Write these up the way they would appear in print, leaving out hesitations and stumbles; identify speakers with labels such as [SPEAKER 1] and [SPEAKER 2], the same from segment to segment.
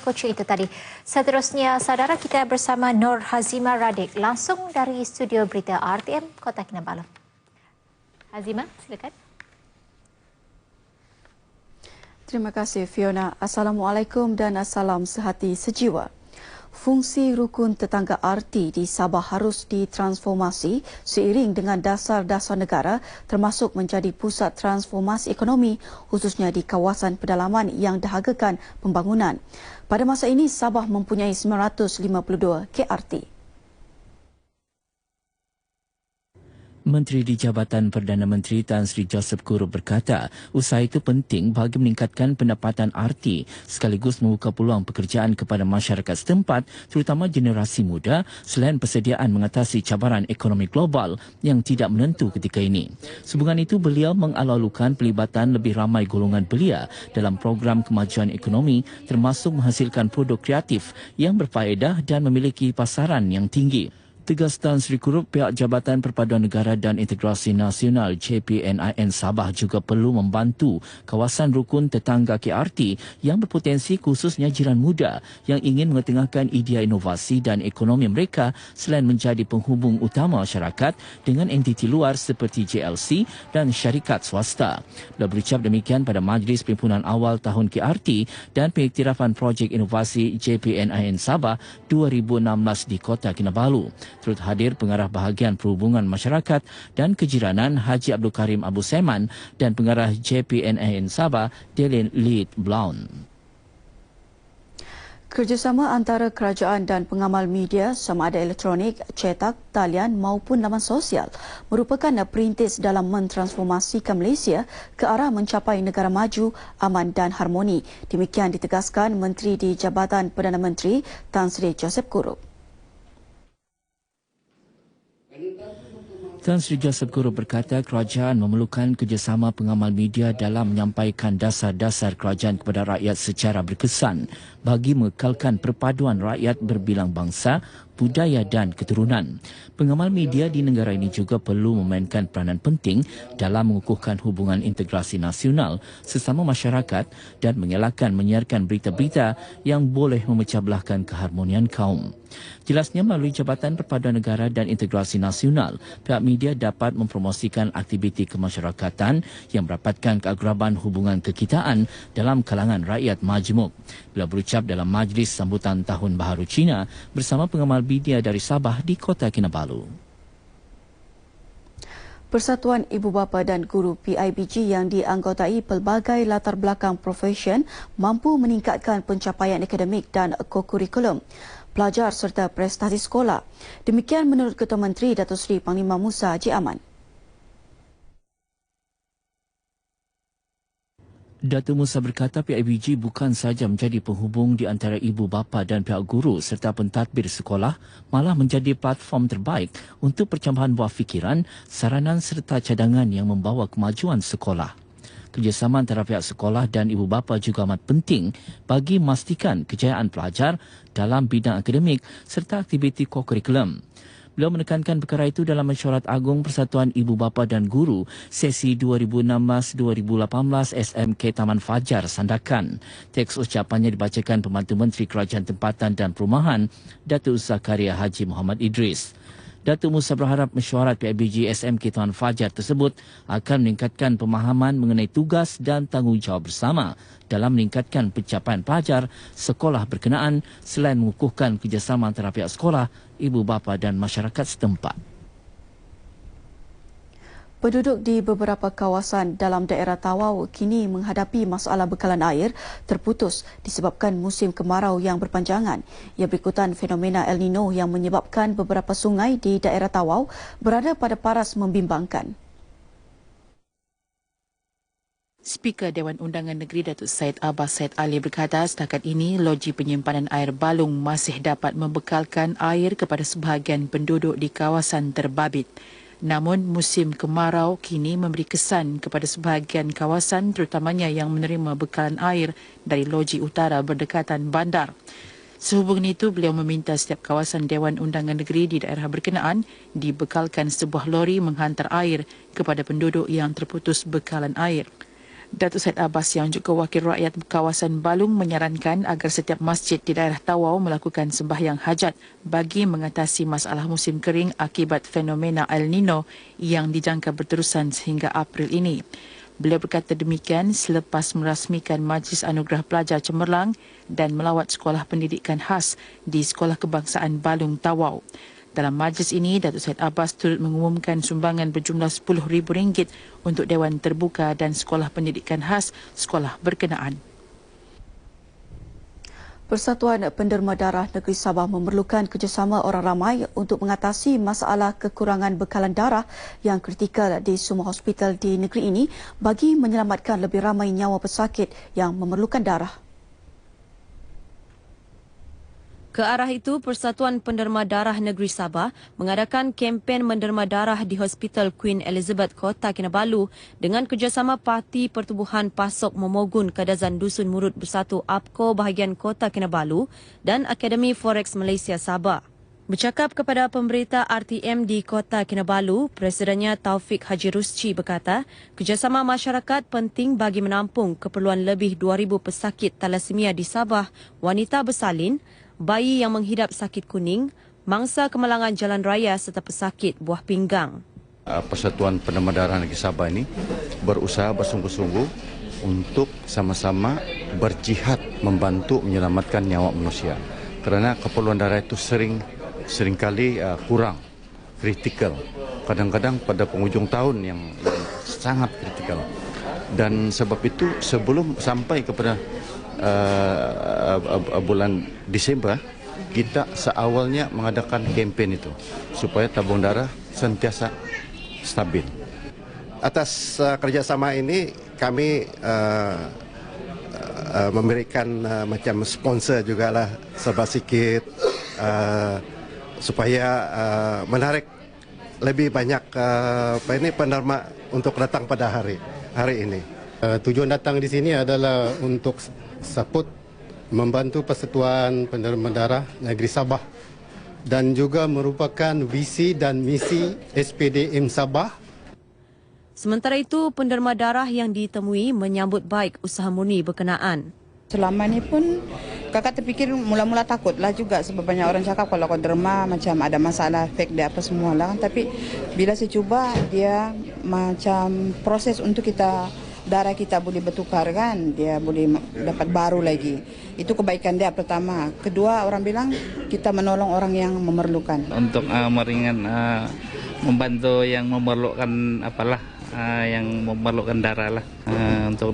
[SPEAKER 1] Kuching itu tadi. Seterusnya, saudara, kita bersama Nur Hazimah Radik langsung dari studio berita RTM Kota Kinabalu. Hazimah, silakan.
[SPEAKER 2] Terima kasih Fiona. Assalamualaikum dan assalam sehati sejiwa. Fungsi rukun tetangga RT di Sabah harus ditransformasi seiring dengan dasar-dasar negara termasuk menjadi pusat transformasi ekonomi khususnya di kawasan pedalaman yang dahagakan pembangunan. Pada masa ini Sabah mempunyai 952 KRT.
[SPEAKER 3] Menteri di Jabatan Perdana Menteri Tan Sri Joseph Kurup berkata, usaha itu penting bagi meningkatkan pendapatan RT sekaligus membuka peluang pekerjaan kepada masyarakat setempat terutama generasi muda selain persediaan mengatasi cabaran ekonomi global yang tidak menentu ketika ini. Sehubungan itu, beliau mengalu-alukan pelibatan lebih ramai golongan belia dalam program kemajuan ekonomi termasuk menghasilkan produk kreatif yang berfaedah dan memiliki pasaran yang tinggi. Tegas Tan Sri Kurup, pihak Jabatan Perpaduan Negara dan Integrasi Nasional JPNIN Sabah juga perlu membantu kawasan rukun tetangga KRT yang berpotensi khususnya jiran muda yang ingin mengetengahkan idea inovasi dan ekonomi mereka selain menjadi penghubung utama masyarakat dengan entiti luar seperti JLC dan syarikat swasta. Beliau berucap demikian pada Majlis Perhimpunan Awal Tahun KRT dan Pengiktirafan Projek Inovasi JPNIN Sabah 2016 di Kota Kinabalu. Turut hadir Pengarah Bahagian Perhubungan Masyarakat dan Kejiranan Haji Abdul Karim Abu Seman dan Pengarah JPNIN Sabah Delin Lead Blaun.
[SPEAKER 2] Kerjasama antara kerajaan dan pengamal media sama ada elektronik, cetak, talian maupun laman sosial merupakan perintis dalam mentransformasikan Malaysia ke arah mencapai negara maju, aman dan harmoni. Demikian ditegaskan Menteri di Jabatan Perdana Menteri Tan Sri Joseph Kurup.
[SPEAKER 3] Tan Sri Joseph Kurup berkata kerajaan memerlukan kerjasama pengamal media dalam menyampaikan dasar-dasar kerajaan kepada rakyat secara berkesan bagi mengekalkan perpaduan rakyat berbilang bangsa, budaya dan keturunan. Pengamal media di negara ini juga perlu memainkan peranan penting dalam mengukuhkan hubungan integrasi nasional sesama masyarakat dan mengelakkan menyiarkan berita-berita yang boleh memecah belahkan keharmonian kaum. Jelasnya melalui Jabatan Perpaduan Negara dan Integrasi Nasional, pihak media dapat mempromosikan aktiviti kemasyarakatan yang merapatkan keagraban hubungan kekitaan dalam kalangan rakyat majmuk. Beliau berucap dalam Majlis Sambutan Tahun Baharu Cina bersama pengamal media dari Sabah di Kota Kinabalu.
[SPEAKER 2] Persatuan Ibu Bapa dan Guru PIBG yang dianggotai pelbagai latar belakang profesion mampu meningkatkan pencapaian akademik dan kokurikulum pelajar serta prestasi sekolah. Demikian menurut Ketua Menteri Datuk Seri Panglima Musa Haji Aman.
[SPEAKER 3] Datuk Musa berkata PIBG bukan sahaja menjadi penghubung di antara ibu bapa dan pihak guru serta pentadbir sekolah, malah menjadi platform terbaik untuk percambahan buah fikiran, saranan serta cadangan yang membawa kemajuan sekolah. Kerjasama antara pihak sekolah dan ibu bapa juga amat penting bagi memastikan kejayaan pelajar dalam bidang akademik serta aktiviti kokurikulum. Beliau menekankan perkara itu dalam Mesyuarat Agung Persatuan Ibu Bapa dan Guru sesi 2016-2018 SMK Taman Fajar Sandakan. Teks ucapannya dibacakan Pembantu Menteri Kerajaan Tempatan dan Perumahan Datuk Zakaria Haji Muhammad Idris. Datuk Musa berharap mesyuarat PIBG SMK Taman Fajar tersebut akan meningkatkan pemahaman mengenai tugas dan tanggungjawab bersama dalam meningkatkan pencapaian pelajar sekolah berkenaan selain mengukuhkan kerjasama antara pihak sekolah, ibu bapa dan masyarakat setempat.
[SPEAKER 2] Penduduk di beberapa kawasan dalam daerah Tawau kini menghadapi masalah bekalan air terputus disebabkan musim kemarau yang berpanjangan. Ia berikutan fenomena El Nino yang menyebabkan beberapa sungai di daerah Tawau berada pada paras membimbangkan.
[SPEAKER 4] Speaker Dewan Undangan Negeri Datuk Syed Abbas Syed Ali berkata setakat ini loji penyimpanan air balung masih dapat membekalkan air kepada sebahagian penduduk di kawasan terbabit. Namun musim kemarau kini memberi kesan kepada sebahagian kawasan terutamanya yang menerima bekalan air dari loji utara berdekatan bandar. Sehubungan itu, beliau meminta setiap kawasan Dewan Undangan Negeri di daerah berkenaan dibekalkan sebuah lori menghantar air kepada penduduk yang terputus bekalan air. Datuk Syed Abbas yang juga wakil rakyat kawasan Balung menyarankan agar setiap masjid di daerah Tawau melakukan sembahyang hajat bagi mengatasi masalah musim kering akibat fenomena El Nino yang dijangka berterusan sehingga April ini. Beliau berkata demikian selepas merasmikan Majlis Anugerah Pelajar Cemerlang dan melawat sekolah pendidikan khas di Sekolah Kebangsaan Balung Tawau. Dalam majlis ini, Datuk Syed Abbas turut mengumumkan sumbangan berjumlah RM10,000 untuk Dewan Terbuka dan Sekolah Pendidikan Khas sekolah berkenaan.
[SPEAKER 2] Persatuan Penderma Darah Negeri Sabah memerlukan kerjasama orang ramai untuk mengatasi masalah kekurangan bekalan darah yang kritikal di semua hospital di negeri ini bagi menyelamatkan lebih ramai nyawa pesakit yang memerlukan darah.
[SPEAKER 5] Ke arah itu, Persatuan Penderma Darah Negeri Sabah mengadakan kempen menderma darah di Hospital Queen Elizabeth Kota Kinabalu dengan kerjasama Parti Pertubuhan Pasok Momogun Kadazan Dusun Murut Bersatu APKO bahagian Kota Kinabalu dan Akademi Forex Malaysia Sabah. Bercakap kepada pemberita RTM di Kota Kinabalu, Presidennya Taufik Haji Rusci berkata, kerjasama masyarakat penting bagi menampung keperluan lebih 2,000 pesakit thalassemia di Sabah, wanita bersalin, bayi yang menghidap sakit kuning, mangsa kemalangan jalan raya serta pesakit buah pinggang.
[SPEAKER 6] Persatuan Penderma Darah Negeri Sabah ini berusaha bersungguh-sungguh untuk sama-sama berjihad membantu menyelamatkan nyawa manusia. Kerana keperluan darah itu seringkali kurang, kritikal. Kadang-kadang pada penghujung tahun yang sangat kritikal. Dan sebab itu sebelum sampai kepada bulan Disember, kita seawalnya mengadakan kempen itu supaya tabung darah sentiasa stabil.
[SPEAKER 7] Atas kerjasama ini kami memberikan macam sponsor jugalah serba sikit supaya menarik lebih banyak penerma untuk datang pada hari ini.
[SPEAKER 8] Tujuan datang di sini adalah untuk support membantu Persatuan Penderma Darah Negeri Sabah dan juga merupakan visi dan misi SPDM Sabah.
[SPEAKER 5] Sementara itu, penderma darah yang ditemui menyambut baik usaha murni berkenaan.
[SPEAKER 9] Selama ni pun kakak terfikir mula-mula takutlah juga sebab banyak orang cakap kalau kau derma macam ada masalah fake dia apa semualah. Tapi bila saya cuba dia macam proses untuk kita darah kita boleh bertukar kan, dia boleh dapat baru lagi. Itu kebaikan dia pertama. Kedua, orang bilang kita menolong orang yang memerlukan.
[SPEAKER 10] Untuk meringan membantu yang memerlukan yang memerlukan darah lah untuk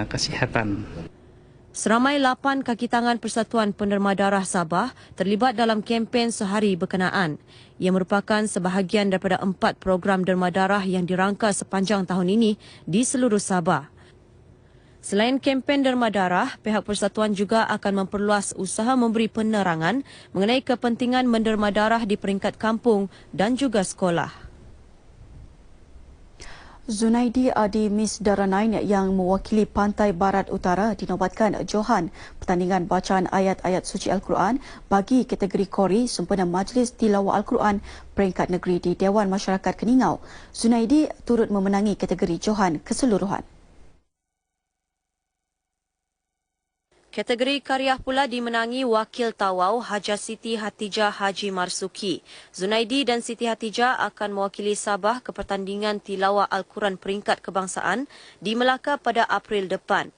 [SPEAKER 10] kesihatan.
[SPEAKER 5] Seramai 8 kaki tangan Persatuan Penderma Darah Sabah terlibat dalam kempen sehari berkenaan. Ia merupakan sebahagian daripada 4 program derma darah yang dirangka sepanjang tahun ini di seluruh Sabah. Selain kempen derma darah, pihak persatuan juga akan memperluas usaha memberi penerangan mengenai kepentingan menderma darah di peringkat kampung dan juga sekolah.
[SPEAKER 2] Zunaidi Adi Miss Daranain yang mewakili Pantai Barat Utara dinobatkan Johan pertandingan bacaan ayat-ayat suci Al-Quran bagi kategori Kori sempena Majlis Tilawah Al-Quran peringkat negeri di Dewan Masyarakat Keningau. Zunaidi turut memenangi kategori Johan keseluruhan.
[SPEAKER 5] Kategori karya pula dimenangi Wakil Tawau Haja Siti Hatijah Haji Marsuki. Zunaidi dan Siti Hatijah akan mewakili Sabah ke pertandingan Tilawah Al-Quran peringkat kebangsaan di Melaka pada April depan.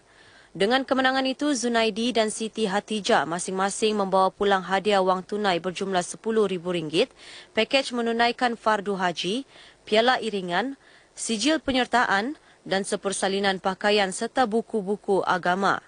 [SPEAKER 5] Dengan kemenangan itu, Zunaidi dan Siti Hatijah masing-masing membawa pulang hadiah wang tunai berjumlah RM10,000, pakej menunaikan fardu haji, piala iringan, sijil penyertaan dan sepersalinan pakaian serta buku-buku agama.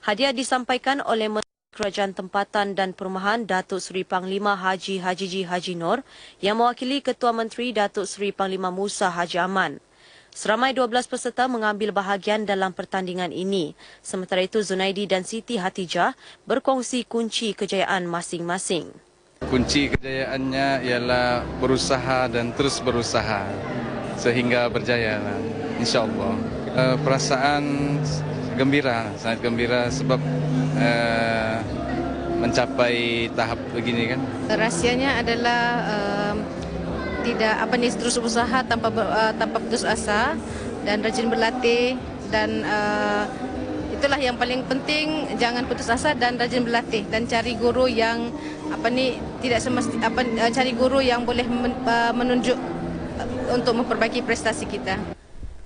[SPEAKER 5] Hadiah disampaikan oleh Menteri Kerajaan Tempatan dan Perumahan Datuk Seri Panglima Haji Hajiji Haji Nur yang mewakili Ketua Menteri Datuk Seri Panglima Musa Haji Aman. Seramai 12 peserta mengambil bahagian dalam pertandingan ini. Sementara itu, Zunaidi dan Siti Hatijah berkongsi kunci kejayaan masing-masing.
[SPEAKER 11] Kunci kejayaannya ialah berusaha dan terus berusaha sehingga berjaya, insya-Allah. Perasaan gembira, sangat gembira sebab mencapai tahap begini kan.
[SPEAKER 12] Rahsianya adalah terus berusaha tanpa putus asa dan rajin berlatih dan itulah yang paling penting, jangan putus asa dan rajin berlatih dan cari guru yang cari guru yang boleh menunjuk untuk memperbaiki prestasi kita.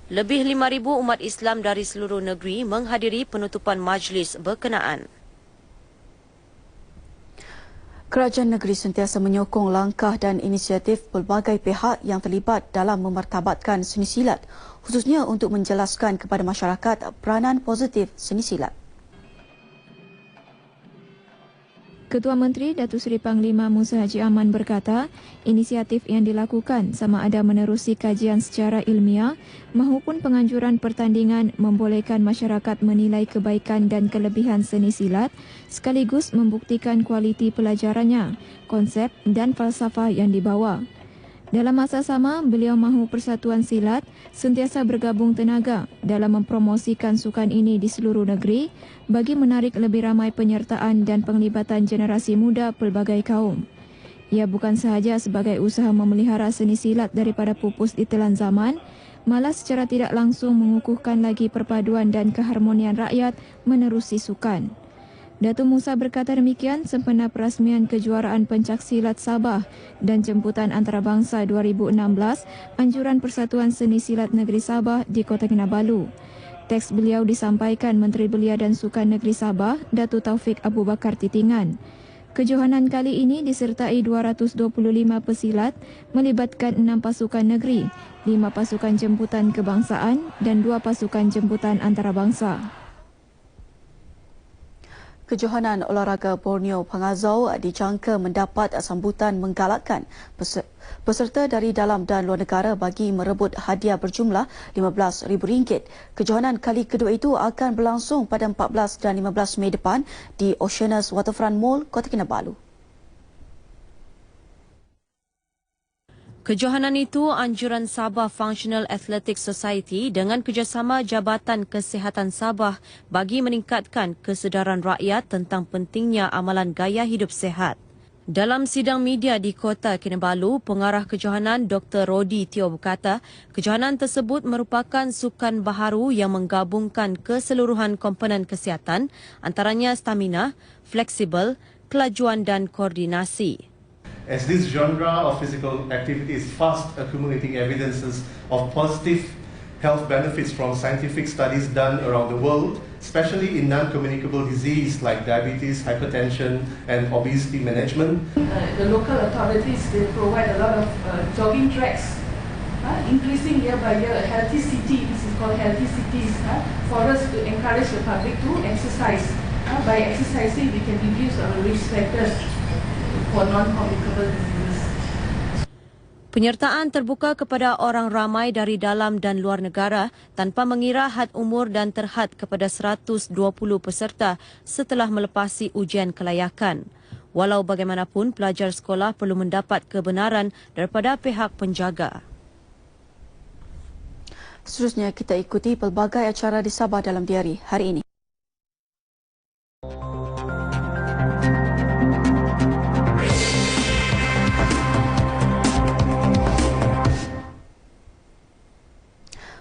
[SPEAKER 5] Lebih 5,000 umat Islam dari seluruh negeri menghadiri penutupan majlis berkenaan.
[SPEAKER 2] Kerajaan negeri sentiasa menyokong langkah dan inisiatif pelbagai pihak yang terlibat dalam memartabatkan seni silat, khususnya untuk menjelaskan kepada masyarakat peranan positif seni silat.
[SPEAKER 13] Ketua Menteri Datuk Seri Panglima Musa Haji Aman berkata, inisiatif yang dilakukan sama ada menerusi kajian secara ilmiah maupun penganjuran pertandingan membolehkan masyarakat menilai kebaikan dan kelebihan seni silat sekaligus membuktikan kualiti pelajarannya, konsep dan falsafah yang dibawa. Dalam masa sama, beliau mahu Persatuan Silat sentiasa bergabung tenaga dalam mempromosikan sukan ini di seluruh negeri bagi menarik lebih ramai penyertaan dan penglibatan generasi muda pelbagai kaum. Ia bukan sahaja sebagai usaha memelihara seni silat daripada pupus di telan zaman, malah secara tidak langsung mengukuhkan lagi perpaduan dan keharmonian rakyat menerusi sukan. Datuk Musa berkata demikian sempena perasmian kejuaraan pencak silat Sabah dan jemputan antarabangsa 2016 anjuran Persatuan Seni Silat Negeri Sabah di Kota Kinabalu. Teks beliau disampaikan Menteri Belia dan Sukan Negeri Sabah, Datuk Taufik Abu Bakar Titingan. Kejohanan kali ini disertai 225 pesilat melibatkan 6 pasukan negeri, 5 pasukan jemputan kebangsaan dan 2 pasukan jemputan antarabangsa.
[SPEAKER 2] Kejohanan olahraga Borneo Pangazau dijangka mendapat sambutan menggalakkan peserta dari dalam dan luar negara bagi merebut hadiah berjumlah RM15,000. Kejohanan kali kedua itu akan berlangsung pada 14 dan 15 Mei depan di Oceanus Waterfront Mall, Kota Kinabalu.
[SPEAKER 5] Kejohanan itu anjuran Sabah Functional Athletics Society dengan kerjasama Jabatan Kesihatan Sabah bagi meningkatkan kesedaran rakyat tentang pentingnya amalan gaya hidup sihat. Dalam sidang media di Kota Kinabalu, pengarah kejohanan Dr. Rodi Teo berkata, kejohanan tersebut merupakan sukan baharu yang menggabungkan keseluruhan komponen kesihatan, antaranya stamina, fleksibel, kelajuan dan koordinasi.
[SPEAKER 14] As this genre of physical activity is fast accumulating evidences of positive health benefits from scientific studies done around the world, especially in non-communicable disease like diabetes, hypertension and obesity management.
[SPEAKER 15] The local authorities, they provide a lot of jogging tracks, increasing year by year a healthy city, this is called healthy cities, for us to encourage the public to exercise. By exercising, we can reduce our risk factors for non-communicable diseases.
[SPEAKER 5] Penyertaan terbuka kepada orang ramai dari dalam dan luar negara tanpa mengira had umur dan terhad kepada 120 peserta setelah melepasi ujian kelayakan. Walau bagaimanapun, pelajar sekolah perlu mendapat kebenaran daripada pihak penjaga.
[SPEAKER 2] Seterusnya kita ikuti pelbagai acara di Sabah dalam diari hari ini.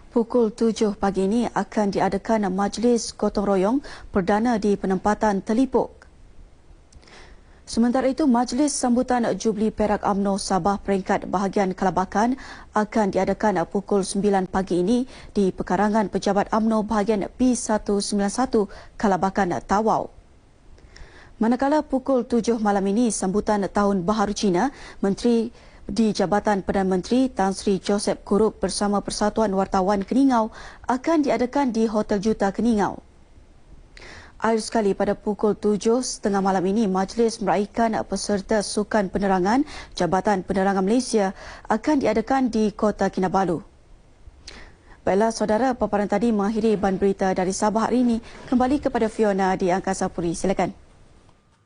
[SPEAKER 2] Pukul 7 pagi ini akan diadakan majlis gotong royong perdana di penempatan Telipuk. Sementara itu, majlis sambutan Jubli Perak UMNO Sabah peringkat bahagian Kelabakan akan diadakan pukul 9 pagi ini di pekarangan pejabat UMNO bahagian B191 Kelabakan Tawau. Manakala pukul 7 malam ini sambutan Tahun Baharu Cina, Menteri di Jabatan Perdana Menteri Tan Sri Joseph Kurup bersama Persatuan Wartawan Keningau akan diadakan di Hotel Juta Keningau. Akhir sekali pada pukul 7.30 malam ini, majlis meraikan peserta Sukan Penerangan Jabatan Penerangan Malaysia akan diadakan di Kota Kinabalu. Baiklah saudara, paparan tadi mengakhiri ban berita dari Sabah hari ini. Kembali kepada Fiona di Angkasa Puri. Silakan.